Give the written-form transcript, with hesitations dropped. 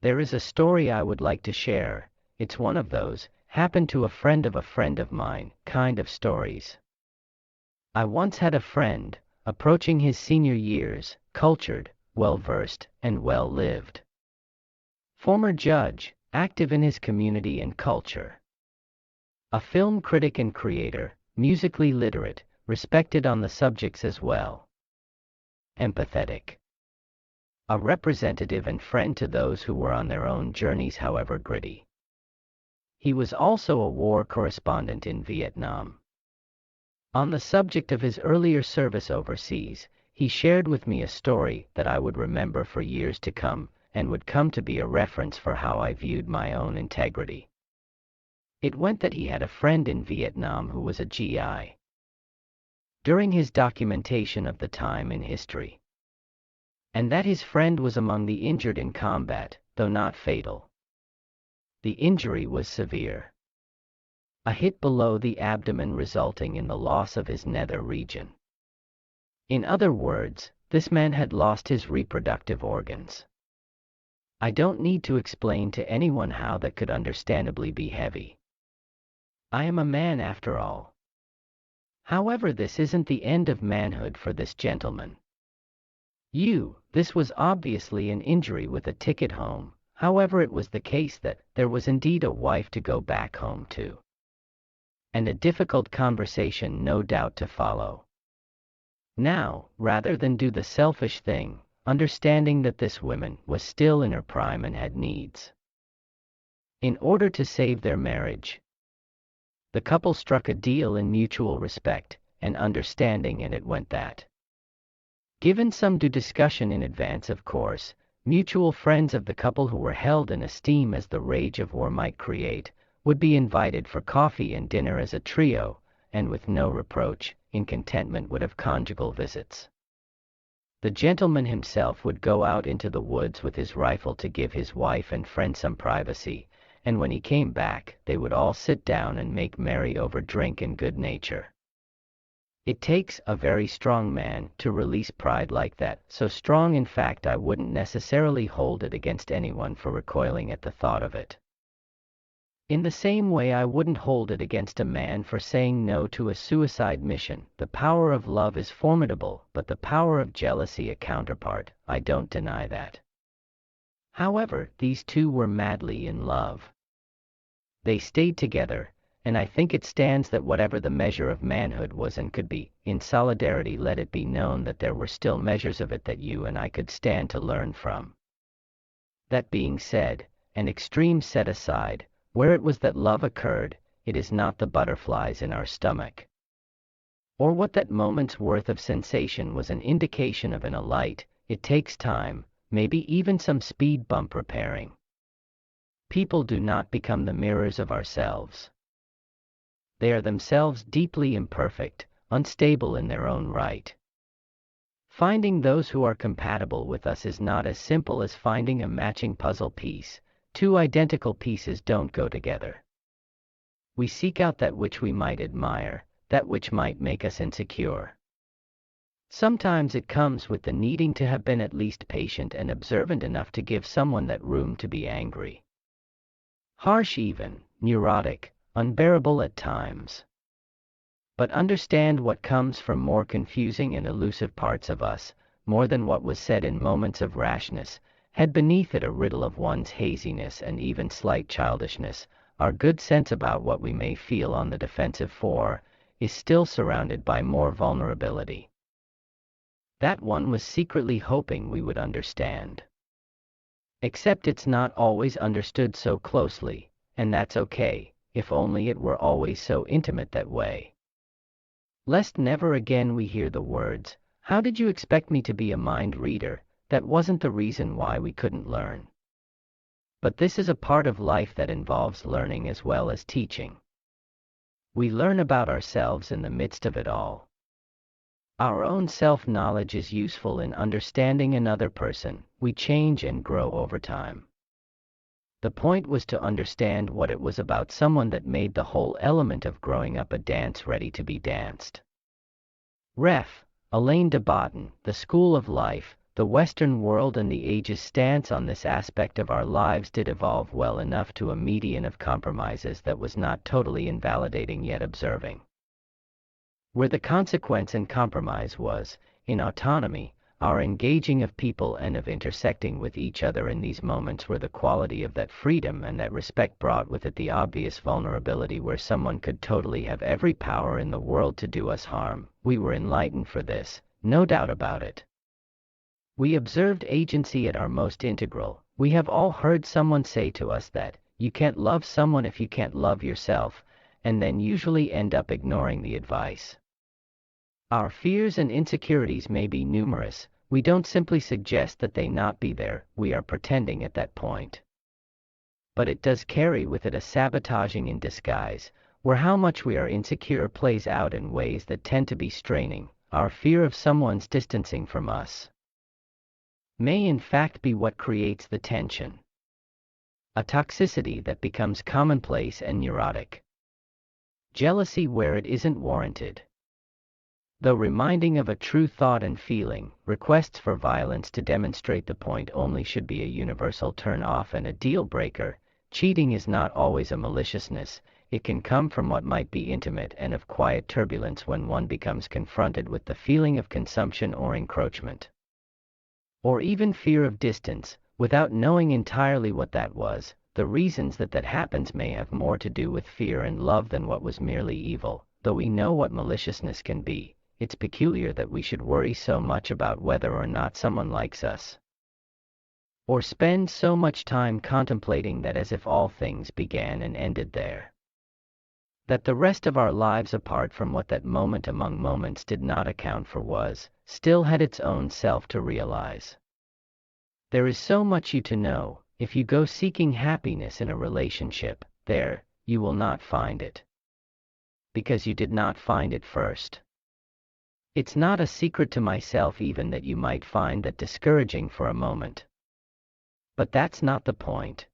There is a story I would like to share. It's one of those, happened to a friend of mine, kind of stories. I once had a friend, approaching his senior years, cultured, well-versed, and well-lived. Former judge, active in his community and culture. A film critic and creator, musically literate, respected on the subjects as well. Empathetic. A representative and friend to those who were on their own journeys, however gritty. He was also a war correspondent in Vietnam. On the subject of his earlier service overseas, he shared with me a story that I would remember for years to come, and would come to be a reference for how I viewed my own integrity. It went that he had a friend in Vietnam who was a GI. During his documentation of the time in history. And that his friend was among the injured in combat, though not fatal. The injury was severe. A hit below the abdomen resulting in the loss of his nether region. In other words, this man had lost his reproductive organs. I don't need to explain to anyone how that could understandably be heavy. I am a man after all. However, this isn't the end of manhood for this gentleman. This was obviously an injury with a ticket home. However, it was the case that there was indeed a wife to go back home to. And a difficult conversation no doubt to follow. Now, rather than do the selfish thing, understanding that this woman was still in her prime and had needs. In order to save their marriage, the couple struck a deal in mutual respect and understanding, and it went that. Given some due discussion in advance, of course, mutual friends of the couple who were held in esteem as the rage of war might create, would be invited for coffee and dinner as a trio, and with no reproach, in contentment would have conjugal visits. The gentleman himself would go out into the woods with his rifle to give his wife and friend some privacy, and when he came back, they would all sit down and make merry over drink and good nature. It takes a very strong man to release pride like that, so strong in fact I wouldn't necessarily hold it against anyone for recoiling at the thought of it. In the same way I wouldn't hold it against a man for saying no to a suicide mission. The power of love is formidable, but the power of jealousy a counterpart, I don't deny that. However, these two were madly in love. They stayed together, and I think it stands that whatever the measure of manhood was and could be, in solidarity let it be known that there were still measures of it that you and I could stand to learn from. That being said, an extreme set aside, where it was that love occurred, it is not the butterflies in our stomach. Or what that moment's worth of sensation was an indication of in a light. It takes time, maybe even some speed bump repairing. People do not become the mirrors of ourselves. They are themselves deeply imperfect, unstable in their own right. Finding those who are compatible with us is not as simple as finding a matching puzzle piece. Two identical pieces don't go together. We seek out that which we might admire, that which might make us insecure. Sometimes it comes with the needing to have been at least patient and observant enough to give someone that room to be angry. Harsh even, neurotic, unbearable at times. But understand what comes from more confusing and elusive parts of us, more than what was said in moments of rashness, had beneath it a riddle of one's haziness and even slight childishness. Our good sense about what we may feel on the defensive for, is still surrounded by more vulnerability. That one was secretly hoping we would understand. Except it's not always understood so closely, and that's okay, if only it were always so intimate that way. Lest never again we hear the words, "How did you expect me to be a mind reader?" That wasn't the reason why we couldn't learn. But this is a part of life that involves learning as well as teaching. We learn about ourselves in the midst of it all. Our own self-knowledge is useful in understanding another person. We change and grow over time. The point was to understand what it was about someone that made the whole element of growing up a dance ready to be danced. Ref. Alain de Botton, The School of Life, The Western world and the age's stance on this aspect of our lives did evolve well enough to a median of compromises that was not totally invalidating yet observing. Where the consequence and compromise was, in autonomy, our engaging of people and of intersecting with each other in these moments where the quality of that freedom and that respect brought with it the obvious vulnerability where someone could totally have every power in the world to do us harm. We were enlightened for this, no doubt about it. We observed agency at our most integral. We have all heard someone say to us that, you can't love someone if you can't love yourself, and then usually end up ignoring the advice. Our fears and insecurities may be numerous. We don't simply suggest that they not be there, we are pretending at that point. But it does carry with it a sabotaging in disguise, where how much we are insecure plays out in ways that tend to be straining. Our fear of someone's distancing from us may in fact be what creates the tension. A toxicity that becomes commonplace and neurotic. Jealousy where it isn't warranted. Though reminding of a true thought and feeling, requests for violence to demonstrate the point only should be a universal turn-off and a deal-breaker. Cheating is not always a maliciousness. It can come from what might be intimate and of quiet turbulence when one becomes confronted with the feeling of consumption or encroachment. Or even fear of distance, without knowing entirely what that was. The reasons that happens may have more to do with fear and love than what was merely evil. Though we know what maliciousness can be, it's peculiar that we should worry so much about whether or not someone likes us. Or spend so much time contemplating that as if all things began and ended there. That the rest of our lives apart from what that moment among moments did not account for was, still had its own self to realize. There is so much you to know. If you go seeking happiness in a relationship, there, you will not find it. Because you did not find it first. It's not a secret to myself even that you might find that discouraging for a moment. But that's not the point.